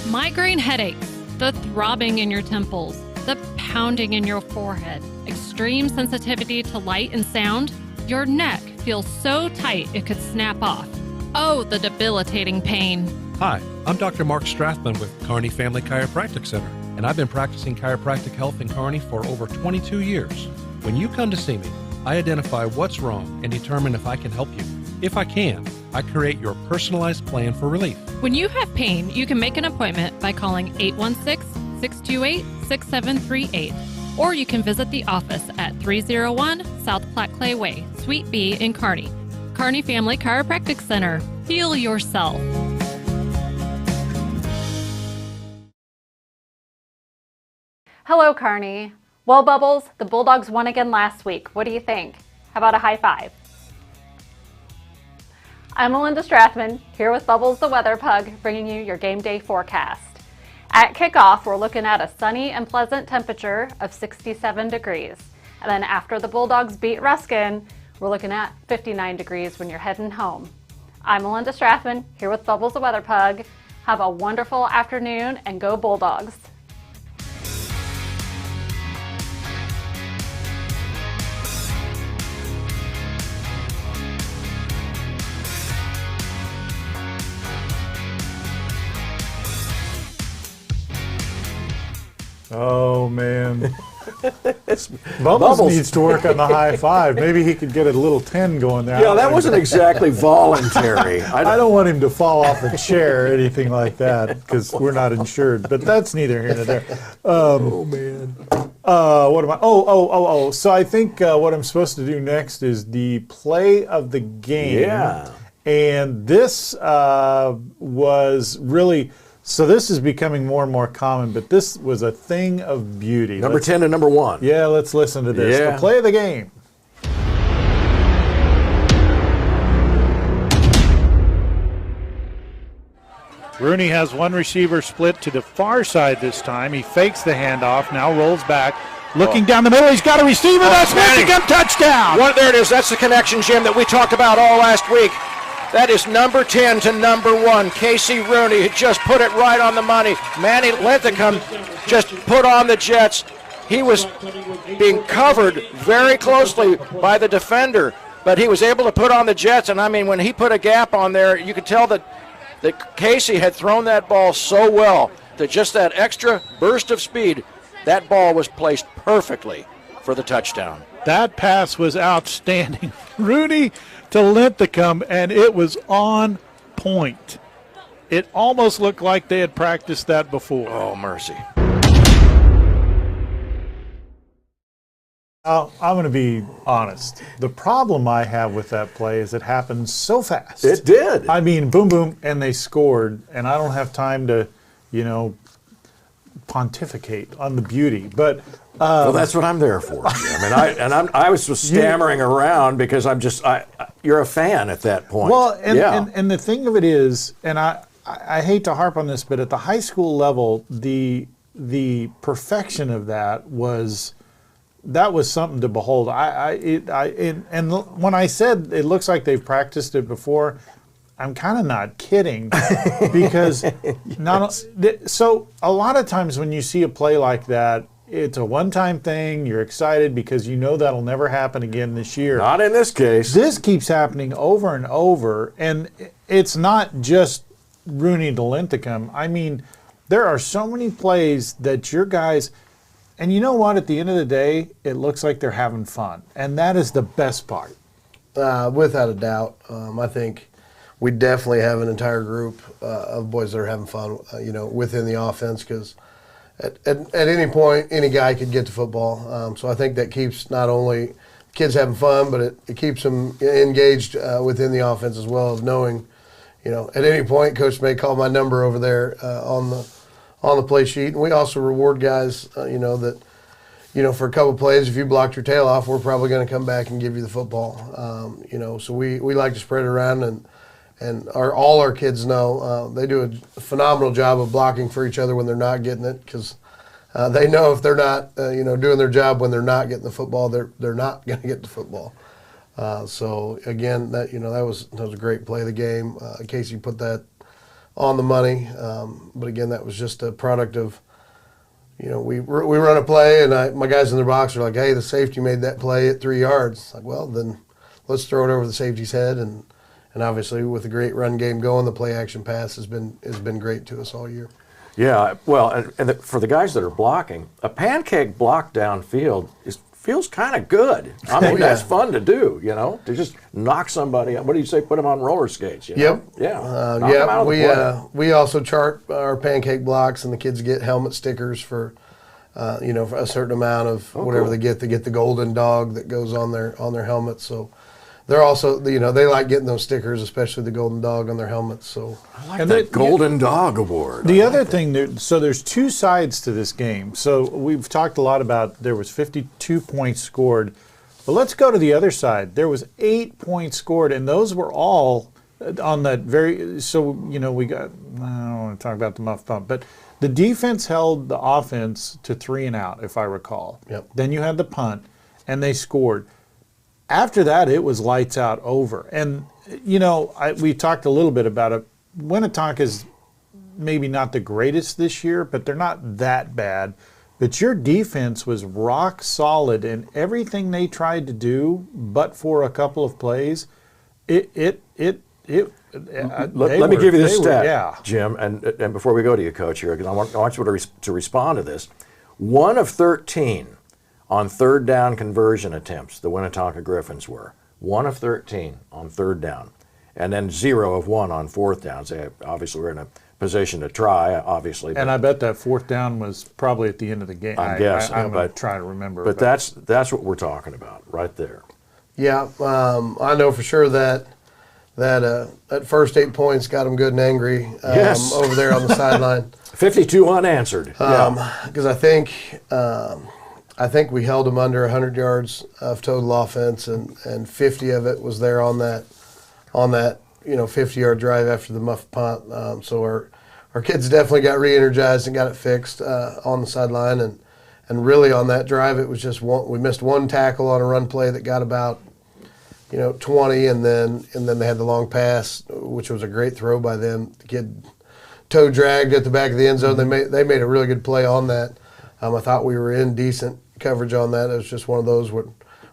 Migraine headaches, the throbbing in your temples, the pounding in your forehead, extreme sensitivity to light and sound, your neck feels so tight it could snap off. Oh, the debilitating pain. Hi, I'm Dr. Mark Strathman with Kearney Family Chiropractic Center, and I've been practicing chiropractic health in Kearney for over 22 years. When you come to see me, I identify what's wrong and determine if I can help you. If I can, I create your personalized plan for relief. When you have pain, you can make an appointment by calling 816-628-6738. Or you can visit the office at 301 South Platte Clay Way, Suite B in Kearney. Kearney Family Chiropractic Center. Heal yourself. Hello, Kearney. Well, Bubbles, the Bulldogs won again last week. What do you think? How about a high five? I'm Melinda Strathman, here with Bubbles the Weather Pug, bringing you your game day forecast. At kickoff, we're looking at a sunny and pleasant temperature of 67 degrees. And then after the Bulldogs beat Ruskin, we're looking at 59 degrees when you're heading home. I'm Melinda Strathman, here with Bubbles the Weather Pug. Have a wonderful afternoon and go Bulldogs. Oh, man. Bubbles needs to work on the high five. Maybe he could get a little 10 going there. Yeah, that wasn't exactly voluntary. I don't want him to fall off a chair or anything like that because we're not insured. But that's neither here nor there. Oh, man. What am I? So I think what I'm supposed to do next is the play of the game. Yeah. And this was really... So this is becoming more and more common, but this was a thing of beauty. Number 10 to number 1. Yeah, let's listen to this. Yeah. The play of the game. Rooney has one receiver split to the far side this time. He fakes the handoff, now rolls back. Looking down the middle, he's got a receiver. That's Winnetonka, touchdown! There it is. That's the connection, Jim, that we talked about all last week. That is number 10 to number 1. Casey Rooney had just put it right on the money. Manny Linthicum just put on the Jets. He was being covered very closely by the defender, but he was able to put on the Jets. And, I mean, when he put a gap on there, you could tell that Casey had thrown that ball so well that just that extra burst of speed, that ball was placed perfectly for the touchdown. That pass was outstanding. Rooney to Linthicum, and it was on point. It almost looked like they had practiced that before. Oh, mercy. I'm going to be honest. The problem I have with that play is it happened so fast. It did. I mean, boom, boom, and they scored, and I don't have time to, pontificate on the beauty. But well, that's what I'm there for. I mean, I was just stammering around because you're a fan at that point. Well, and the thing of it is, and I hate to harp on this, but at the high school level, the perfection of that was something to behold. And when I said it looks like they've practiced it before, I'm kind of not kidding because so a lot of times when you see a play like that, it's a one-time thing. You're excited because you know that'll never happen again this year. Not in this case. This keeps happening over and over, and it's not just Rooney to Linthicum. I mean, there are so many plays that your guys, And you know what? At the end of the day, it looks like they're having fun. And that is the best part. Without a doubt. I think we definitely have an entire group of boys that are having fun, within the offense, because at any point, any guy could get to football. So I think that keeps not only kids having fun, but it keeps them engaged within the offense, as well as knowing, at any point, Coach may call my number over there on the play sheet. And we also reward guys, that, for a couple plays, if you blocked your tail off, we're probably going to come back and give you the football. So we like to spread it around, and all our kids know they do a phenomenal job of blocking for each other when they're not getting it, because they know if they're not, doing their job when they're not getting the football, they're not going to get the football. So again, that was a great play of the game. Casey put that on the money, but again, that was just a product of, we run a play, and my guys in the box are like, "Hey, the safety made that play at 3 yards." It's like, well, then let's throw it over the safety's head, and obviously with a great run game going, the play action pass has been great to us all year. Yeah, well, and for the guys that are blocking, a pancake block downfield feels kind of good. I mean, that's fun to do, to just knock somebody. What do you say? Put them on roller skates. Yep. Yeah. Knock them out of the play. We also chart our pancake blocks, and the kids get helmet stickers for, for a certain amount of whatever cool. they get. They get the golden dog that goes on their helmets. So they're also, they like getting those stickers, especially the golden dog on their helmets. So I like that golden dog award. The other thing, so there's two sides to this game. So we've talked a lot about there was 52 points scored, but let's go to the other side. There was 8 points scored, and those were all on that very. So we got. I don't want to talk about the muff pump, but the defense held the offense to 3 and out, if I recall. Yep. Then you had the punt, and they scored. After that, it was lights out over. And, we talked a little bit about it. Winnetonka is maybe not the greatest this year, but they're not that bad. But your defense was rock solid, and everything they tried to do, but for a couple of plays, let me give you this stat, Jim, and before we go to you, Coach, here, because I want you to respond to this. 1 of 13 on third down conversion attempts, the Winnetonka Griffins were. 1 of 13 on third down. And then 0 of 1 on fourth downs. They obviously were in a position to try, obviously. And I bet that fourth down was probably at the end of the game. I'm guessing. I'm going to try to remember. But that's what we're talking about right there. Yeah, I know for sure that first 8 points got them good and angry over there on the sideline. 52 unanswered. Because I think we held them under 100 yards of total offense, and 50 of it was there on that 50-yard drive after the muff punt. So our kids definitely got re-energized and got it fixed on the sideline, and really on that drive it was just we missed one tackle on a run play that got about 20, and then they had the long pass, which was a great throw by them. The kid toe dragged at the back of the end zone. They made a really good play on that. I thought we were in decent coverage on that. It was just one of those where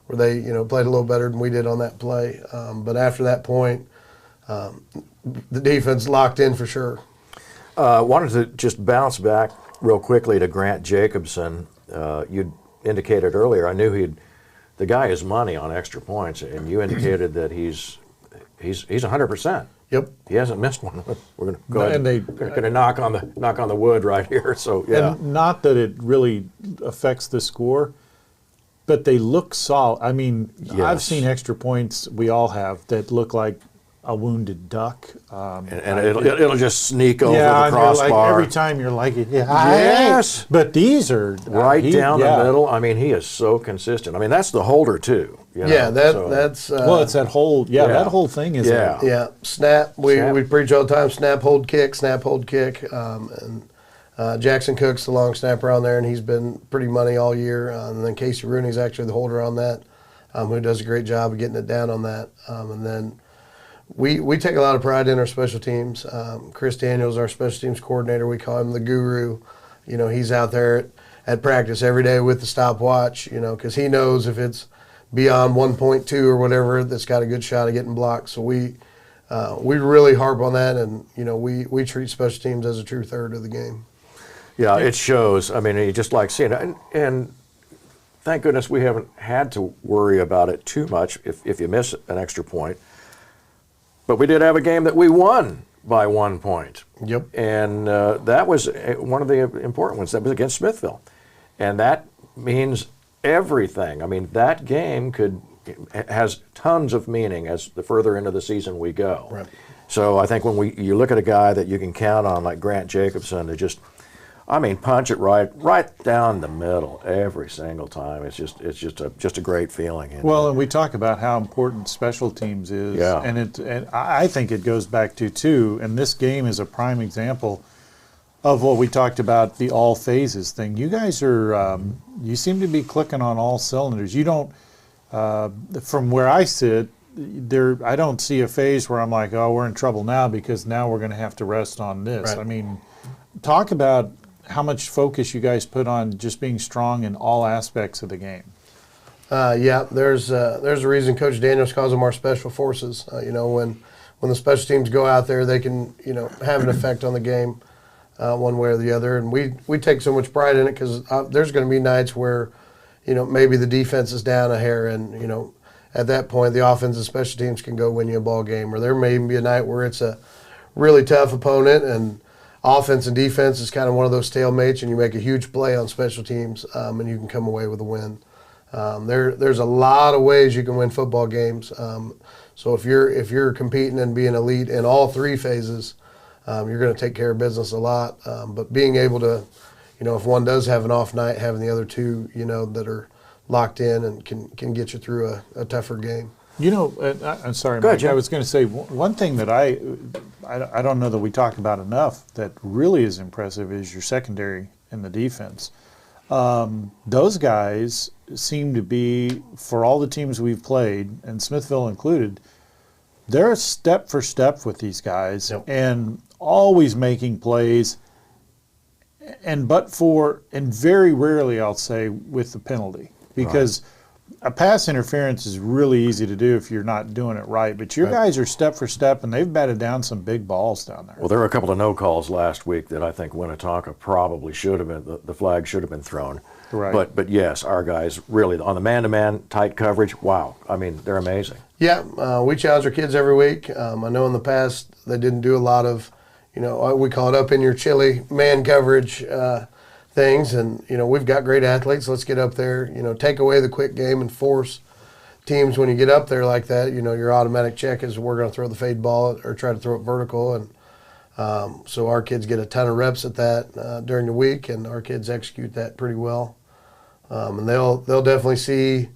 they played a little better than we did on that play. But after that point, the defense locked in for sure. Wanted to just bounce back real quickly to Grant Jacobson. You indicated earlier, I knew the guy is money on extra points, and you indicated that he's 100%. Yep. He hasn't missed one. We're going to go ahead. And going to knock on the wood right here. So yeah. And not that it really affects the score, but they look solid. I mean, Yes. I've seen extra points, we all have, that look like a wounded duck. And it'll just sneak over the and you're crossbar. like, every time you're like, yes. But these are Right down the middle. I mean, he is so consistent. I mean, that's the holder too. Yeah, that's. Well, it's that whole. Yeah, that whole thing is. Yeah. Snap. We preach all the time. Snap, hold, kick. Snap, hold, kick. And Jackson Cook's the long snapper on there, and he's been pretty money all year. And then Casey Rooney's actually the holder on that, who does a great job of getting it down on that. And then we take a lot of pride in our special teams. Chris Daniels, our special teams coordinator, we call him the guru. He's out there at practice every day with the stopwatch. Because he knows if it's beyond 1.2 or whatever, that's got a good shot of getting blocked. So we really harp on that, and we treat special teams as a true third of the game. Yeah, it shows. I mean, you just like seeing it. And thank goodness we haven't had to worry about it too much if you miss an extra point. But we did have a game that we won by 1 point. Yep. And that was one of the important ones. That was against Smithville. And that means everything. I mean, that game has tons of meaning as the further into the season we go. Right. So I think when you look at a guy that you can count on like Grant Jacobson to just, I mean, punch it right down the middle every single time. It's just a great feeling. Well, and we talk about how important special teams is. Yeah. And I think it goes back to too, and this game is a prime example of what we talked about, the all phases thing. You guys are, you seem to be clicking on all cylinders. You don't, from where I sit, I don't see a phase where I'm like, oh, we're in trouble now because now we're going to have to rest on this. Right. I mean, talk about how much focus you guys put on just being strong in all aspects of the game. Yeah, there's a reason Coach Daniels calls them our special forces. When the special teams go out there, they can have an effect on the game one way or the other. And we take so much pride in it because there's going to be nights where maybe the defense is down a hair, and at that point the offense and special teams can go win you a ball game. Or there may even be a night where it's a really tough opponent and offense and defense is kind of one of those stalemates, and you make a huge play on special teams, and you can come away with a win. There's a lot of ways you can win football games. So if you're competing and being elite in all three phases, you're going to take care of business a lot. But being able to, if one does have an off night, having the other two, that are locked in and can get you through a tougher game. I'm sorry, Go ahead, Mike. Jim. I was going to say one thing that I don't know that we talk about enough that really is impressive is your secondary and the defense. Those guys seem to be, for all the teams we've played, and Smithville included, they're step for step with these guys. Yep. And always making plays. And very rarely, I'll say, with the penalty. Because a pass interference is really easy to do if you're not doing it right. But your guys are step for step, and they've batted down some big balls down there. Well, there were a couple of no calls last week that I think Winnetonka probably should have been, the flag should have been thrown. Right. But yes, our guys really, on the man-to-man tight coverage, wow. I mean, they're amazing. Yeah, we challenge our kids every week. I know in the past they didn't do a lot of, we call it up in your chili man coverage things. And, we've got great athletes. Let's get up there, take away the quick game and force teams when you get up there like that. Your automatic check is we're going to throw the fade ball or try to throw it vertical. And so our kids get a ton of reps at that during the week, and our kids execute that pretty well. And they'll definitely see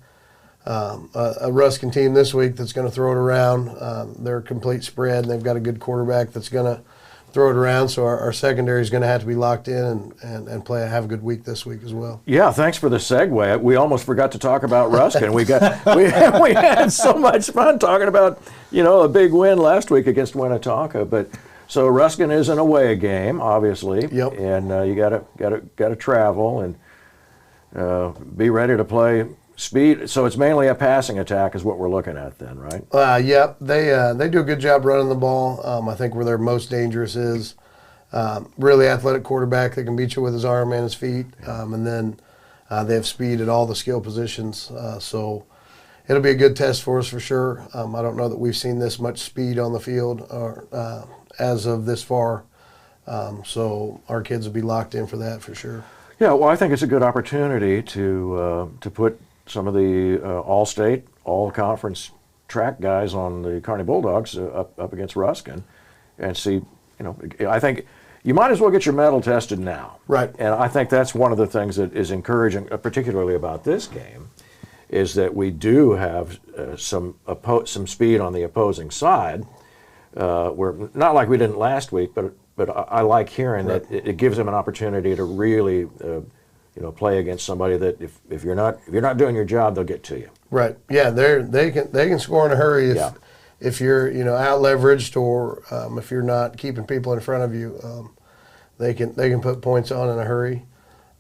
a Ruskin team this week that's going to throw it around. They're a complete spread, and they've got a good quarterback that's going to throw it around. So our secondary is going to have to be locked in and have a good week this week as well. Yeah, thanks for the segue. We almost forgot to talk about Ruskin. we had so much fun talking about a big win last week against Winnetonka. But so Ruskin is an away game, obviously. Yep. And you gotta travel and be ready to play speed. So it's mainly a passing attack is what we're looking at then, right? Yeah, they do a good job running the ball. I think where they're most dangerous is really athletic quarterback that can beat you with his arm and his feet. And then they have speed at all the skill positions. So it'll be a good test for us for sure. I don't know that we've seen this much speed on the field as of this far. So our kids will be locked in for that for sure. Yeah, well, I think it's a good opportunity to put some of the all-state, all-conference track guys on the Kearney Bulldogs up against Ruskin and see, I think you might as well get your medal tested now. Right. And I think that's one of the things that is encouraging, particularly about this game, is that we do have some speed on the opposing side. We're not like we didn't last week, but I like hearing that it gives them an opportunity to really play against somebody that if you're not doing your job, they'll get to you. Right. Yeah, they can score in a hurry if you're out leveraged or if you're not keeping people in front of you. They can put points on in a hurry.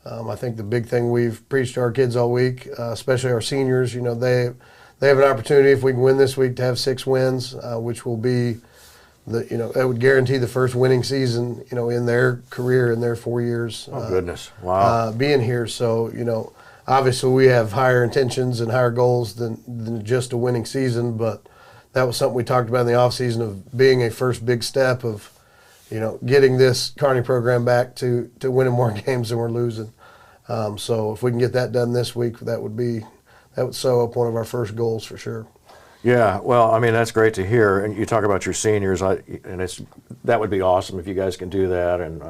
I think the big thing we've preached to our kids all week, especially our seniors, they have an opportunity if we can win this week to have 6 wins, which will be that would guarantee the first winning season, in their career in their 4 years. Oh, goodness. Wow. Being here. So, obviously we have higher intentions and higher goals than just a winning season, but that was something we talked about in the offseason of being a first big step of, getting this Kearney program back to winning more games than we're losing. So if we can get that done this week, that would sew up one of our first goals for sure. Yeah, well, I mean, that's great to hear. And you talk about your seniors, that would be awesome if you guys can do that. And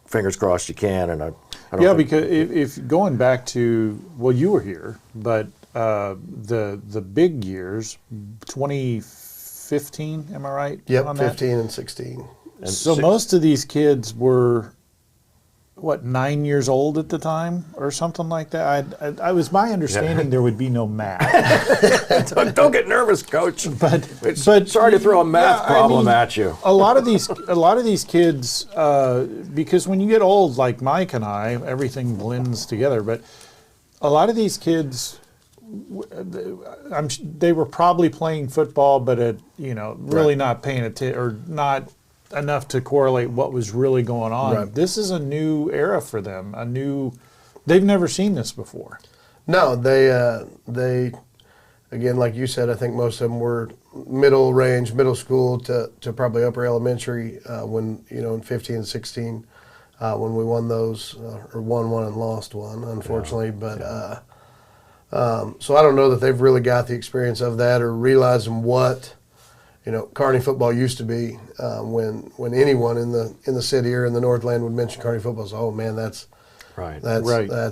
fingers crossed you can. And I don't think, because if going back to, well, you were here, but the big years, 2015, am I right? Yep, on 15 and 16. And so most of these kids were, 9 years old at the time or something like that? I was my understanding there would be no math. don't get nervous, Coach. But sorry to throw a math problem at you. A lot of these kids, because when you get old like Mike and I, everything blends together. But a lot of these kids, they were probably playing football, but really not paying attention or not enough to correlate what was really going on. Right. This is a new era for them. They've never seen this before. No, they again, like you said, I think most of them were middle school to probably upper elementary when in 15 and 16 when we won those or won one and lost one, unfortunately. Yeah. But so I don't know that they've really got the experience of that or realizing what Kearney football used to be. When anyone in the city or in the Northland would mention Kearney football, so, oh man, that's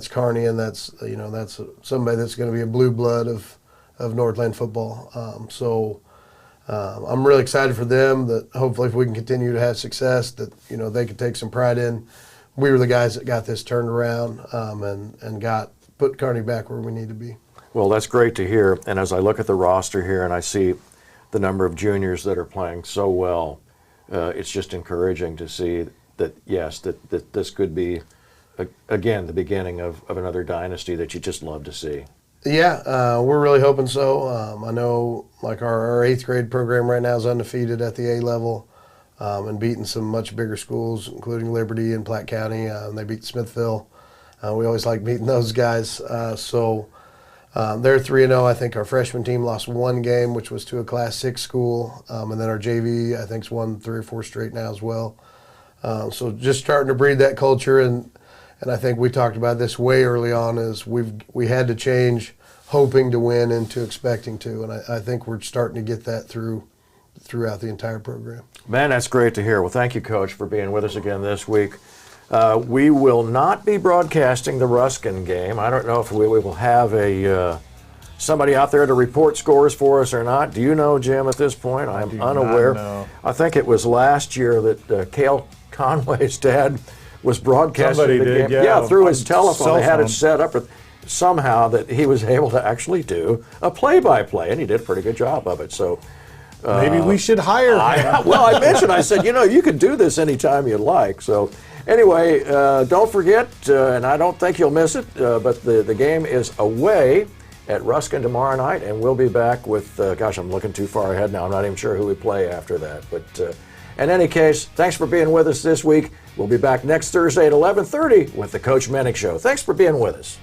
Kearney, and that's that's somebody that's going to be a blue blood of Northland football. So I'm really excited for them. That hopefully, if we can continue to have success, that they can take some pride in. We were the guys that got this turned around and put Kearney back where we need to be. Well, that's great to hear. And as I look at the roster here and I see the number of juniors that are playing so well, it's just encouraging to see that, yes, that this could be, again, the beginning of another dynasty that you just love to see. Yeah, we're really hoping so. I know like our 8th grade program right now is undefeated at the A level and beating some much bigger schools, including Liberty and Platte County. They beat Smithville. We always like beating those guys. They're 3-0. I think our freshman team lost one game, which was to a Class 6 school. And then our JV, I think, has won 3 or 4 straight now as well. So just starting to breed that culture. And I think we talked about this way early on is we had to change hoping to win into expecting to. And I think we're starting to get that throughout the entire program. Man, that's great to hear. Well, thank you, Coach, for being with us again this week. We will not be broadcasting the Ruskin game. I don't know if we will have somebody out there to report scores for us or not. Do you know, Jim, at this point? I'm unaware. I think it was last year that Cale Conway's dad was broadcasting the game. Yeah, through his telephone. They had it set up somehow that he was able to actually do a play-by-play, and he did a pretty good job of it. So maybe we should hire him. Well, I said, you could do this anytime you like. So anyway, don't forget, and I don't think you'll miss it, but the game is away at Ruskin tomorrow night, and we'll be back with, I'm looking too far ahead now. I'm not even sure who we play after that. But in any case, thanks for being with us this week. We'll be back next Thursday at 11:30 with the Coach Minnick Show. Thanks for being with us.